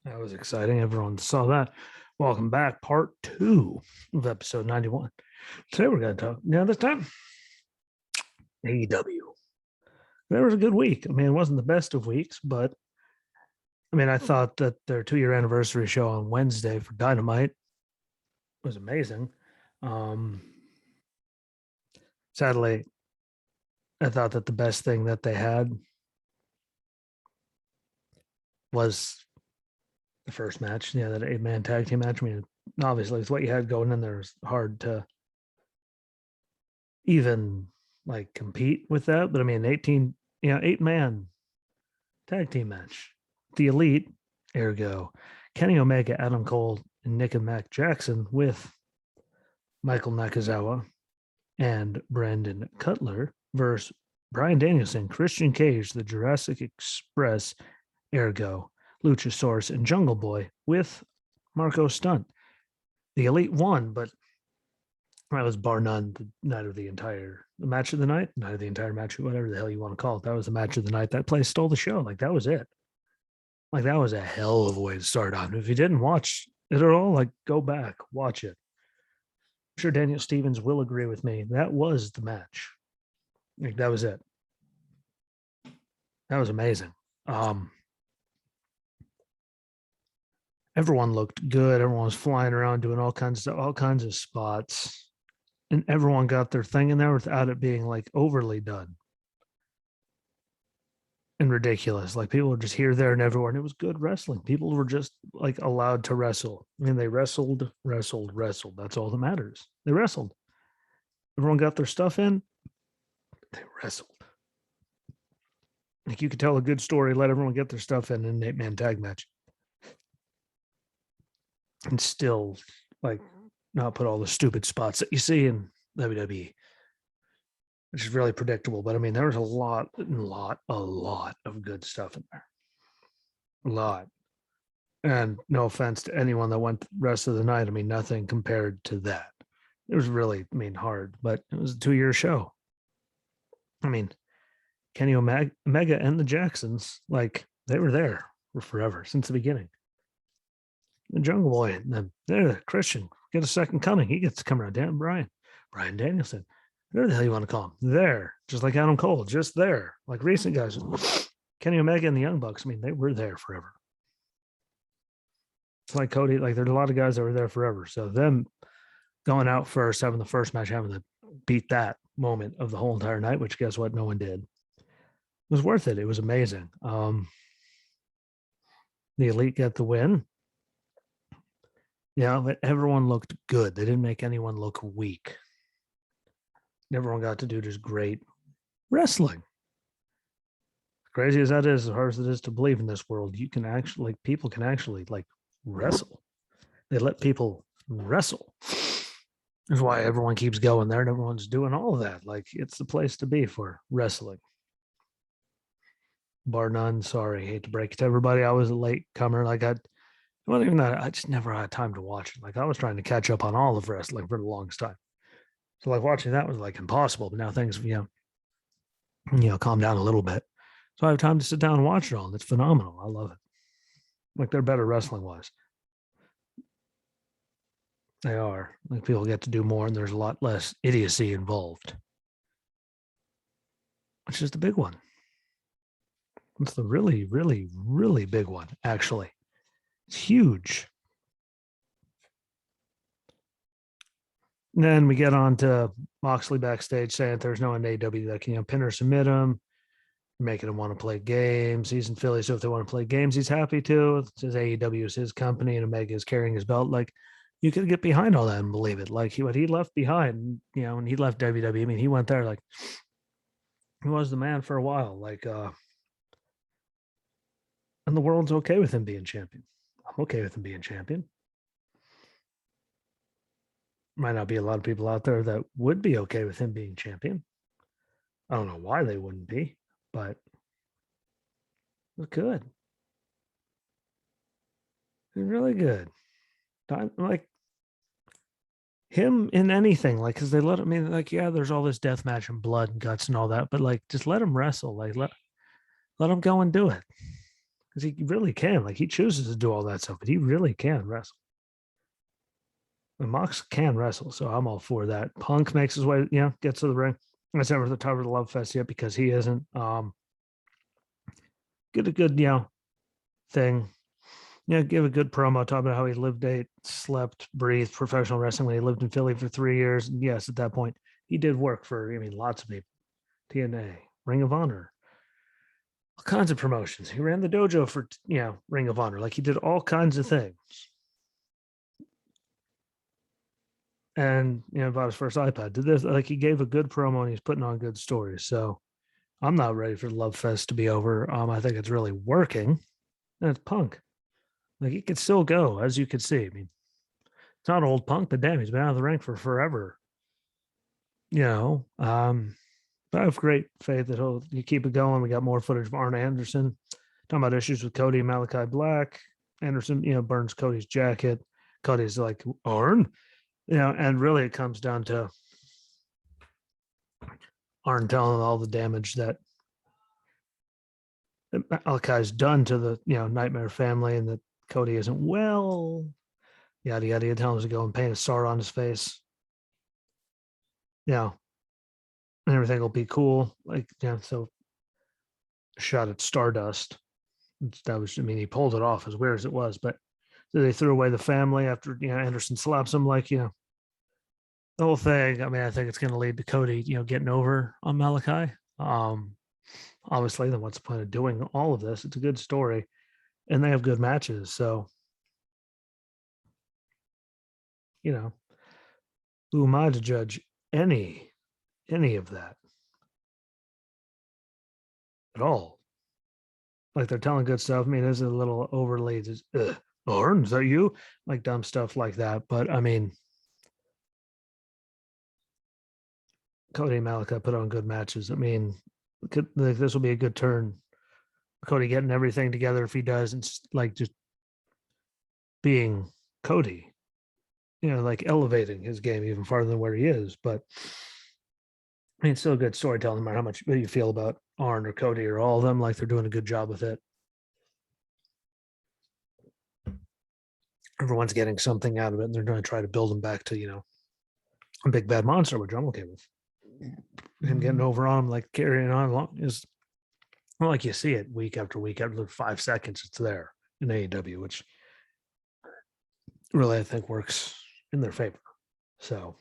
That was exciting. Everyone saw that. Welcome back, part two of episode 91. Today we're going to talk, this time, AEW. That was a good week. I mean, it wasn't the best of weeks, but I thought that their 2-year anniversary show on Wednesday for Dynamite was amazing. Sadly, I thought that the best thing that they had was the first match, that 8-man tag team match. I mean, obviously, it's what you had going in there is hard to even compete with that. But I mean, 8-man tag team match. The Elite, ergo Kenny Omega, Adam Cole, and Nick and Mac Jackson with Michael Nakazawa and Brandon Cutler versus Bryan Danielson, Christian Cage, the Jurassic Express, ergo Luchasaurus, and Jungle Boy with Marco Stunt. The Elite won, but that was bar none the night of the match of the night, night of the entire match, whatever the hell you want to call it. That was the match of the night. That place stole the show. That was it. That was a hell of a way to start on. If you didn't watch it at all, go back, watch it. I'm sure Daniel Stevens will agree with me. That was the match. That was it. That was amazing. Everyone looked good. Everyone was flying around doing all kinds of spots, and everyone got their thing in there without it being overly done and ridiculous. People were just here, there, and everywhere, and it was good wrestling. People were just allowed to wrestle. I mean, they wrestled. That's all that matters. They wrestled. Everyone got their stuff in. They wrestled. You could tell a good story, let everyone get their stuff in an 8-man tag match, and still not put all the stupid spots that you see in WWE, which is really predictable. But I mean, there was a lot of good stuff in there. A lot. And no offense to anyone that went the rest of the night. I mean, nothing compared to that. It was really, hard, but it was a 2-year show. I mean, Kenny Omega and the Jacksons, they were there for forever, since the beginning. The Jungle Boy, and then there, Christian, get a second coming. He gets to come around. Damn, Bryan Danielson, whatever the hell you want to call him, there, just like Adam Cole, just there, recent guys. Kenny Omega and the Young Bucks, I mean, they were there forever. It's like Cody, there's a lot of guys that were there forever. So them going out first, having the first match, having to beat that moment of the whole entire night, which guess what? No one did. It was worth it. It was amazing. The Elite got the win. Yeah, but everyone looked good. They didn't make anyone look weak. Everyone got to do just great wrestling. Crazy as that is, as hard as it is to believe in this world, you can actually, people can actually wrestle. They let people wrestle. That's why everyone keeps going there and everyone's doing all of that. It's the place to be for wrestling. Bar none. Sorry, hate to break it to everybody. I was a late comer. It wasn't even that. I just never had time to watch it. I was trying to catch up on all of wrestling for the longest time. So watching that was impossible. But now things, calm down a little bit. So I have time to sit down and watch it all. And it's phenomenal. I love it. They're better wrestling wise. They are. People get to do more and there's a lot less idiocy involved. Which is the big one. It's the really, really, really big one, actually. It's huge. And then we get on to Moxley backstage saying there's no one in AEW that can pin or submit him, making him want to play games. He's in Philly, so if they want to play games, he's happy to. It says AEW is his company and Omega is carrying his belt. You could get behind all that and believe it. What he left behind, when he left WWE, I mean, he went there he was the man for a while. And the world's okay with him being champion. I'm okay with him being champion. Might not be a lot of people out there that would be okay with him being champion. I don't know why they wouldn't be, but it was good. It was really good. Him in anything, because they let him, yeah, there's all this death match and blood and guts and all that, but just let him wrestle. Let him go and do it. because he really can. Like he chooses to do all that stuff, but he really can wrestle. And Mox can wrestle, so I'm all for that. Punk makes his way, gets to the ring. That's never at the top of the Love Fest yet because he isn't. Get a good, thing. Give a good promo talking about how he lived, ate, slept, breathed professional wrestling when he lived in Philly for 3 years. And yes, at that point, he did work for, lots of people. TNA, Ring of Honor, all kinds of promotions. He ran the dojo for, Ring of Honor. Like he did all kinds of things. And, bought his first iPad. Did this, like he gave a good promo and he's putting on good stories. So I'm not ready for Love Fest to be over. I think it's really working. And it's Punk. Like he could still go, as you could see. I mean, it's not old Punk, but damn, he's been out of the ring for forever. But I have great faith that you keep it going. We got more footage of Arn Anderson talking about issues with Cody and Malachi Black. Anderson, burns Cody's jacket. Cody's like, Arn, and really it comes down to Arn telling all the damage that Malachi's done to the, Nightmare family and that Cody isn't well. Yada, yada, yada. Tell him to go and paint a star on his face. And everything will be cool. Like, so shot at Stardust. That was, he pulled it off as weird as it was, but they threw away the family after, Anderson slaps him, like, the whole thing. I think it's going to lead to Cody, getting over on Malachi. Obviously, then what's the point of doing all of this? It's a good story and they have good matches. So, who am I to judge any of that at all? Like they're telling good stuff. This is a little overly just, Arn, is that you? Like dumb stuff like that. But Cody and Malachi put on good matches. This will be a good turn. Cody getting everything together if he does, and like just being Cody, like elevating his game even farther than where he is. But it's still a good storytelling, no matter how much you feel about Arn or Cody or all of them. Like they're doing a good job with it. Everyone's getting something out of it, and they're going to try to build them back to, a big bad monster, which I'm okay with. Him getting over on him, like carrying on along, is well, like you see it week after week. After 5 seconds, it's there in AEW, which really I think works in their favor. So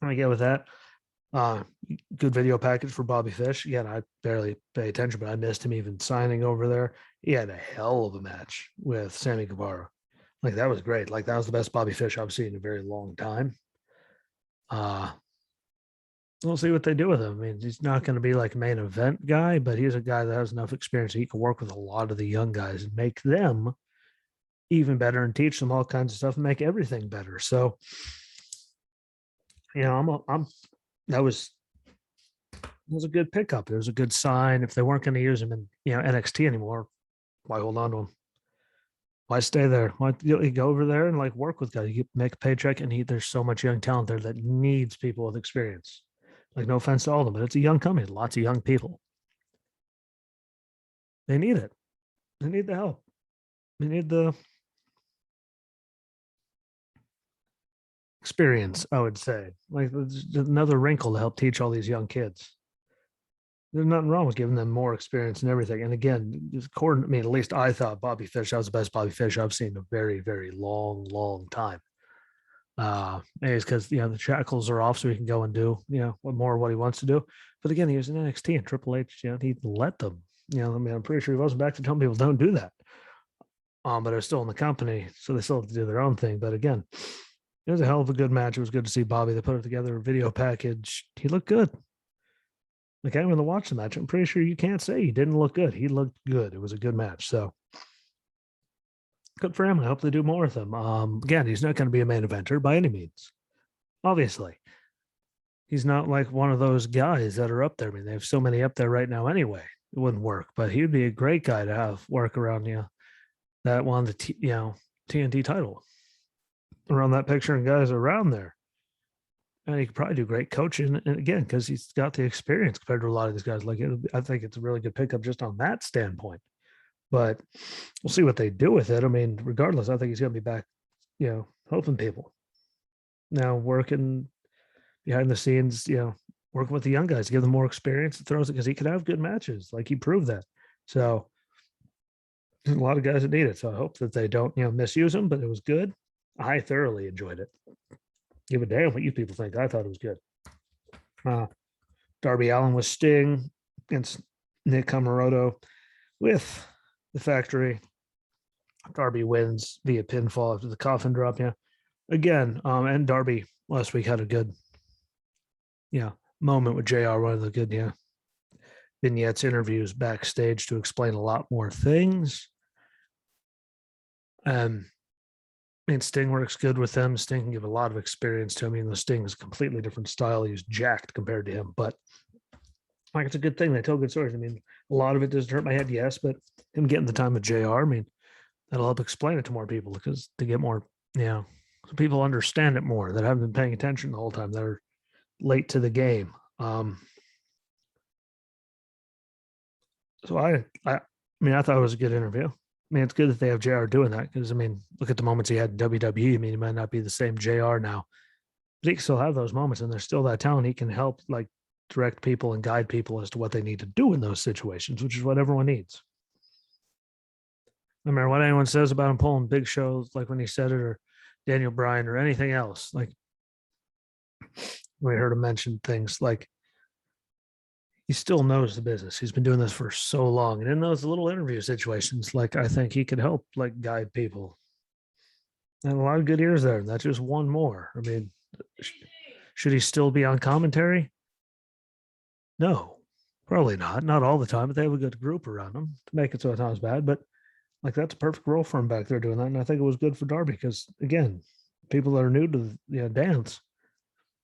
I get with that. Good video package for Bobby Fish. Again, I barely pay attention, but I missed him even signing over there. He had a hell of a match with Sammy Guevara. Like that was great. Like that was the best Bobby Fish I've seen in a very long time. We'll see what they do with him. He's not going to be like a main event guy, but he's a guy that has enough experience that he can work with a lot of the young guys and make them even better and teach them all kinds of stuff and make everything better. So, that was a good pickup. It was a good sign. If they weren't going to use him in NXT anymore, why hold on to him? Why stay there? Why you go over there and like work with guys? You make a paycheck, and there's so much young talent there that needs people with experience. Like no offense to all of them, but it's a young company, lots of young people. They need it. They need the help. They need the experience, I would say. Like another wrinkle to help teach all these young kids. There's nothing wrong with giving them more experience and everything. And again, according, at least I thought Bobby Fish, that was the best Bobby Fish I've seen in a very, very long, long time. Maybe it's because the shackles are off, so he can go and do what he wants to do. But again, he was in NXT and Triple H. He let them. I'm pretty sure he wasn't back to telling people don't do that. But they're still in the company, so they still have to do their own thing. But again, it was a hell of a good match. It was good to see Bobby. They put it together, a video package. He looked good. Like anyone to watch the match, I'm pretty sure you can't say he didn't look good. He looked good. It was a good match. So good for him. I hope they do more with him. Again, he's not going to be a main eventer by any means. Obviously, he's not like one of those guys that are up there. They have so many up there right now anyway. It wouldn't work, but he would be a great guy to have work around that won the TNT title around that picture and guys around there. And he could probably do great coaching. And again, because he's got the experience compared to a lot of these guys. Like, I think it's a really good pickup just on that standpoint. But we'll see what they do with it. I mean, regardless, I think he's going to be back, helping people. Now, working behind the scenes, working with the young guys, give them more experience and throws it because he could have good matches. Like, he proved that. So, there's a lot of guys that need it. So, I hope that they don't, misuse him, but it was good. I thoroughly enjoyed it. Give a damn what you people think. I thought it was good. Darby Allin with Sting against Nick Comoroto with the Factory. Darby wins via pinfall after the coffin drop. Yeah, again, and Darby last week had a good, moment with JR. One of the good, vignettes, interviews backstage to explain a lot more things. I mean, Sting works good with them. Sting can give a lot of experience to him. I mean, the Sting is a completely different style. He's jacked compared to him, but like, it's a good thing. They tell good stories. I mean, a lot of it doesn't hurt my head, yes, but him getting the time with JR, I mean, that'll help explain it to more people because to get more, so people understand it more that haven't been paying attention the whole time. They're late to the game. So I mean, I thought it was a good interview. I mean, it's good that they have JR doing that because, I mean, look at the moments he had in WWE. I mean, he might not be the same JR now, but he can still have those moments, and there's still that talent. He can help, like, direct people and guide people as to what they need to do in those situations, which is what everyone needs. No matter what anyone says about him pulling big shows, like when he said it, or Daniel Bryan, or anything else, like, we heard him mention things like he still knows the business. He's been doing this for so long. And in those little interview situations, like, I think he could help, like, guide people. And a lot of good ears there. That's just one more. I mean, should he still be on commentary? No, probably not. Not all the time, but they have a good group around him to make it so it's not as bad. But like, that's a perfect role for him back there doing that. And I think it was good for Darby because, again, people that are new to the dance,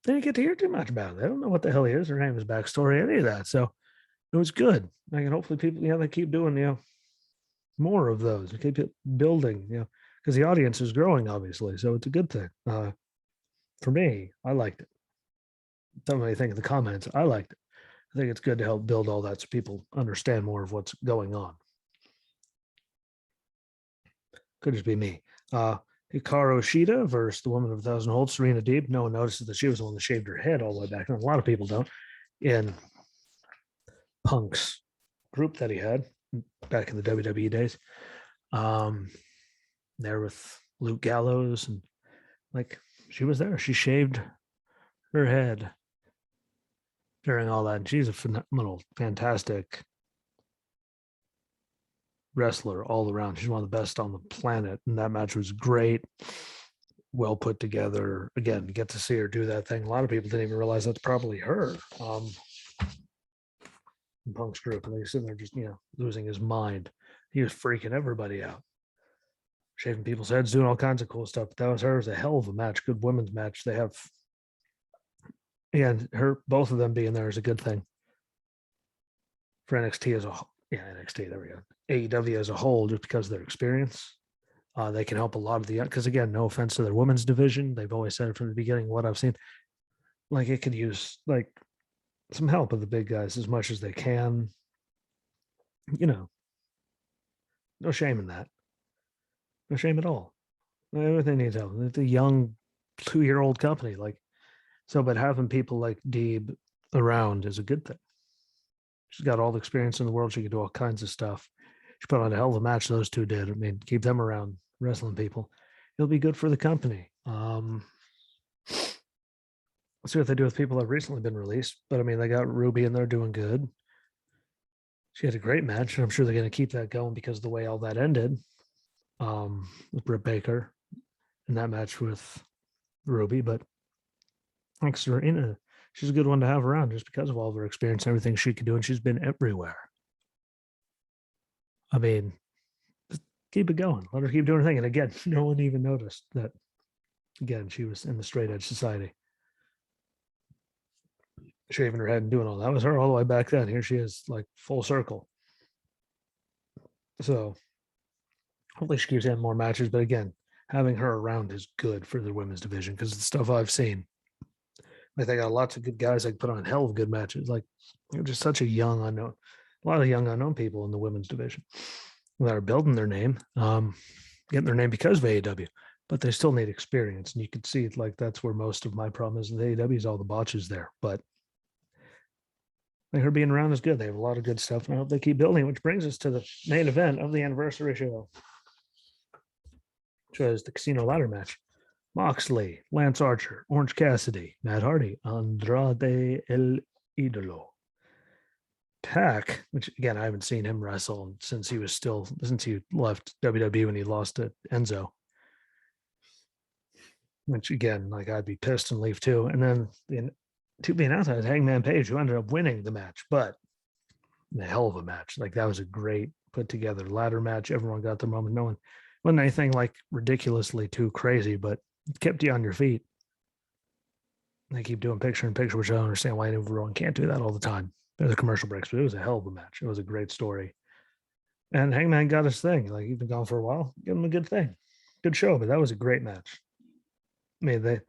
they didn't get to hear too much about it. They don't know what the hell he is, or name, his backstory, any of that. So it was good. I can hopefully people, they keep doing, more of those and keep it building, because the audience is growing, obviously. So it's a good thing. For me, I liked it. Tell me what you think in the comments. I liked it. I think it's good to help build all that so people understand more of what's going on. Could just be me. Hikaru Shida versus the woman of 1,000 holds, Serena Deeb. No one notices that she was the one that shaved her head all the way back. And a lot of people don't. In Punk's group that he had back in the WWE days. There with Luke Gallows, and like, she was there. She shaved her head during all that. And she's a phenomenal, fantastic wrestler all around. She's one of the best on the planet. And that match was great. Well put together. Again, get to see her do that thing. A lot of people didn't even realize that's probably her. In Punk's group, and he's sitting there just, losing his mind. He was freaking everybody out, shaving people's heads, doing all kinds of cool stuff. But that was her. It was a hell of a match. Good women's match. They have, and her, both of them being there is a good thing for NXT as a whole. Yeah, NXT, there we go. AEW as a whole, just because of their experience. They can help a lot of the, because again, no offense to their women's division. They've always said it from the beginning, what I've seen, like, it could use, like, some help of the big guys as much as they can. No shame in that. No shame at all. Everything needs help. It's a young 2-year-old company. Like, so, but having people like Deeb around is a good thing. She's got all the experience in the world. She can do all kinds of stuff. She put on a hell of a match those two did. I mean, keep them around wrestling people. It'll be good for the company. Let's see what they do with people that have recently been released. But I mean, they got Ruby in there doing good. She had a great match, and I'm sure they're going to keep that going because of the way all that ended. With Britt Baker in that match with Ruby, but thanks, Serena, she's a good one to have around just because of all of her experience and everything she could do, and she's been everywhere. I mean, just keep it going. Let her keep doing her thing. And again, no one even noticed that. Again, she was in the straight edge society, shaving her head and doing all that. Was her all the way back then. Here she is, like, full circle. So hopefully she keeps having more matches. But again, having her around is good for the women's division because the stuff I've seen, Like they got lots of good guys that put on hell of good matches. Like they're just such a young unknown, a lot of young unknown people in the women's division that are building their name, getting their name because of AEW, but they still need experience. And you can see like that's where most of my problem is with AEW is all the botches there. But like her being around is good. They have a lot of good stuff, and I hope they keep building. Which brings us to the main event of the anniversary show, which was the Casino Ladder match. Moxley, Lance Archer, Orange Cassidy, Matt Hardy, Andrade El Idolo. Pac, which again I haven't seen him wrestle since he left WWE when he lost to Enzo. Which again, like I'd be pissed and leave too. And then to be announced as Hangman Page, who ended up winning the match, but a hell of a match. Like that was a great put together ladder match. Everyone got their moment. No one wasn't anything like ridiculously too crazy, but it kept you on your feet. They keep doing picture in picture, which I don't understand why everyone can't do that all the time. There's a commercial breaks, but it was a hell of a match. It was a great story. And Hangman got his thing. Like he's been gone for a while. Give him a good thing. Good show, but that was a great match. I mean, they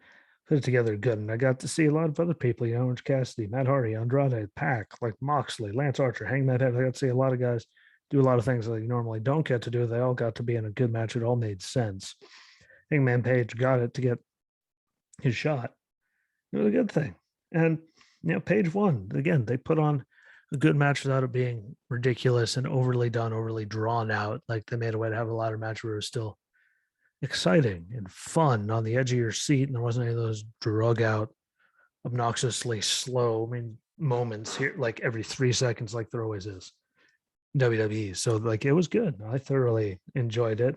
put it together good. And I got to see a lot of other people, Orange Cassidy, Matt Hardy, Andrade, Pac, like Moxley, Lance Archer, Hangman. I got to see a lot of guys do a lot of things that you normally don't get to do. They all got to be in a good match. It all made sense. Hangman Page got it to get his shot. It was a good thing. And, Page won. Again, they put on a good match without it being ridiculous and overly done, overly drawn out. Like they made a way to have a ladder match where it was still exciting and fun on the edge of your seat. And there wasn't any of those drug out, obnoxiously slow moments here, like every 3 seconds, like there always is. WWE. So like it was good. I thoroughly enjoyed it.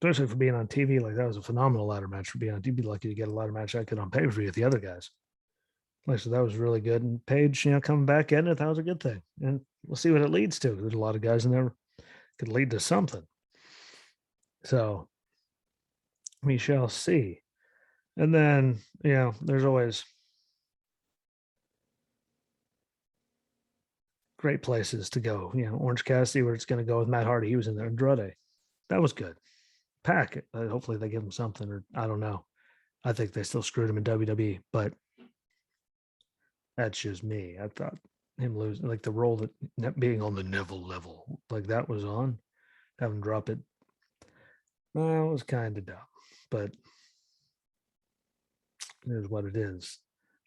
Especially for being on TV, like that was a phenomenal ladder match for being on TV. Lucky to get a ladder match I could on pay per view with the other guys. Like so that was really good. And Paige, coming back in it, that was a good thing. And we'll see what it leads to. There's a lot of guys in there could lead to something. So we shall see. And then, there's always great places to go. Orange Cassidy, where it's going to go with Matt Hardy. He was in there. Andrade. That was good. Pack. Hopefully they give him something, or I don't know. I think they still screwed him in WWE, but that's just me. I thought him losing, like the role that being on the Neville level, like that was on, have him drop it. Well, it was kind of dumb, but it is what it is.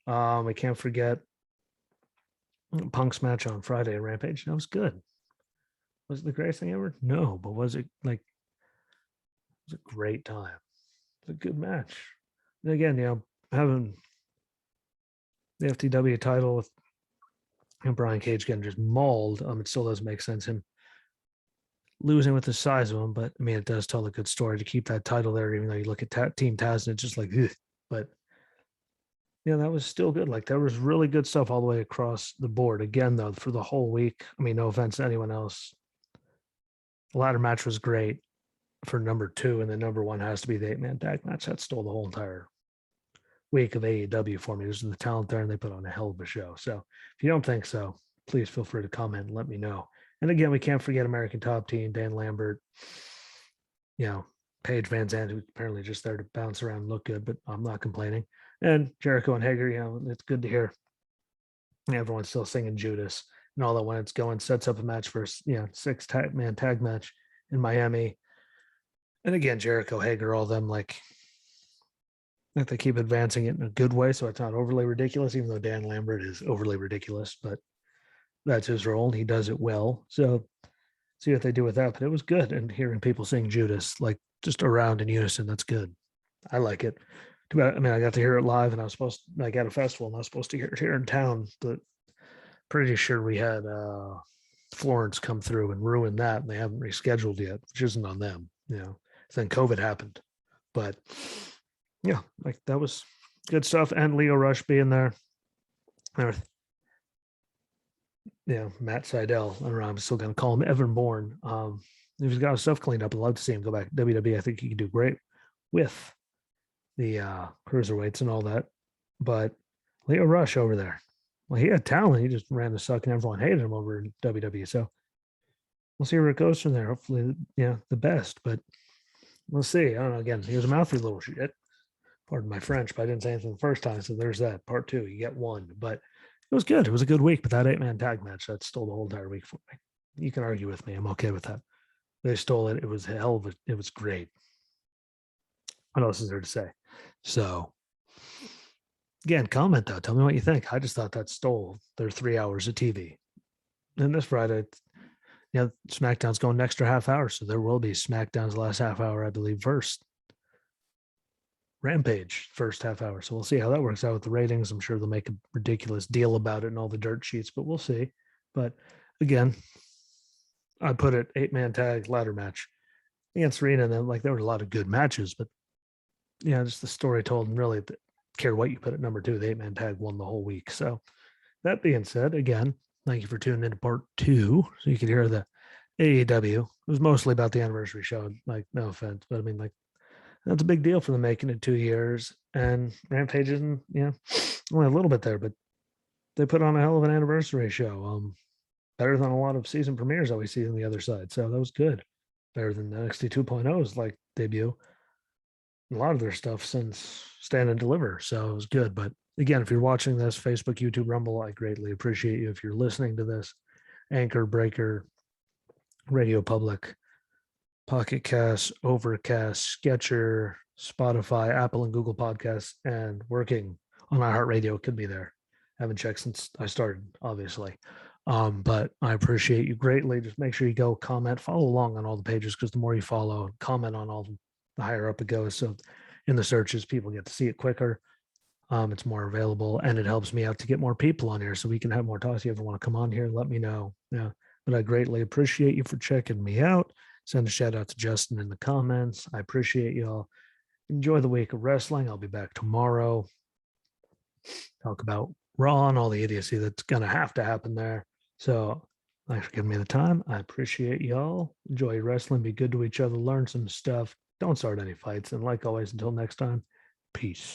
I can't forget Punk's match on Friday at Rampage. That was good. Was it the greatest thing ever? No, but was it like, it was a great time. It was a good match. And again, having the FTW title with Brian Cage getting just mauled, it still doesn't make sense. Him losing with the size of him, but it does tell a good story to keep that title there, even though you look at Team Taz and it's just like, ugh. But that was still good. Like there was really good stuff all the way across the board. Again, though, for the whole week, no offense to anyone else, the ladder match was great for number 2, and the number 1 has to be the 8-man tag match. That stole the whole entire week of AEW for me. There's the talent there, and they put on a hell of a show. So if you don't think so, please feel free to comment and let me know. And again, we can't forget American Top Team, Dan Lambert, Paige Van Zandt, who's apparently just there to bounce around and look good, but I'm not complaining. And Jericho and Hager, it's good to hear everyone's still singing Judas and all that when it's going, sets up a match for, 6-man tag match in Miami. And again, Jericho, Hager, all them, like they keep advancing it in a good way, so it's not overly ridiculous, even though Dan Lambert is overly ridiculous, but that's his role, and he does it well. So see what they do with that. But it was good, and hearing people sing Judas, like just around in unison, that's good. I like it. I got to hear it live, and I was supposed to, like at a festival, and I was supposed to hear it here in town, but pretty sure we had Florence come through and ruin that, and they haven't rescheduled yet, which isn't on them. Then COVID happened, but like that was good stuff. And Leo Rush being there. Matt Sydal. I don't know. I'm still going to call him Evan Bourne. If he's got his stuff cleaned up, I'd love to see him go back to WWE. I think he can do great with the cruiserweights and all that. But Leo Rush over there, well, he had talent. He just ran the suck, and everyone hated him over in WWE. So we'll see where it goes from there. Hopefully, the best. But we'll see. I don't know. Again, he was a mouthy little shit. Pardon my French, but I didn't say anything the first time. So there's that. Part 2, you get 1. But it was good. It was a good week. But that 8-man tag match, that stole the whole entire week for me. You can argue with me. I'm okay with that. They stole it. It was hell of a, it was great. What else is there to say? So again, comment though. Tell me what you think. I just thought that stole their 3 hours of TV. And this Friday, SmackDown's going an extra half hour, so there will be SmackDown's last half hour, I believe, first. Rampage first half hour. So we'll see how that works out with the ratings. I'm sure they'll make a ridiculous deal about it in all the dirt sheets, but we'll see. But again, I put it 8-man tag ladder match against Serena. And then there were a lot of good matches, but just the story told, and really care what you put at number 2, the 8-man tag won the whole week. So that being said, again, thank you for tuning into part 2. So you could hear the AEW. It was mostly about the anniversary show. No offense, but I mean, that's a big deal for them making it 2 years. And Rampage isn't, only a little bit there, but they put on a hell of an anniversary show. Better than a lot of season premieres that we see on the other side. So that was good. Better than the NXT 2.0's debut. A lot of their stuff since Stand and Deliver. So it was good. But again, if you're watching this, Facebook, YouTube, Rumble, I greatly appreciate you. If you're listening to this, Anchor, Breaker, Radio Public, Pocket Cast, Overcast, Sketcher, Spotify, Apple, and Google Podcasts, and working on iHeartRadio could be there. I haven't checked since I started, obviously. But I appreciate you greatly. Just make sure you go comment, follow along on all the pages, because the more you follow, comment on all, the higher up it goes. So in the searches, people get to see it quicker. It's more available, and it helps me out to get more people on here so we can have more talks. If you ever want to come on here, let me know. Yeah, but I greatly appreciate you for checking me out. Send a shout out to Justin in the comments. I appreciate y'all. Enjoy the week of wrestling. I'll be back tomorrow. Talk about Raw and all the idiocy that's going to have to happen there. So thanks for giving me the time. I appreciate y'all. Enjoy wrestling. Be good to each other. Learn some stuff. Don't start any fights. And like always, until next time, peace.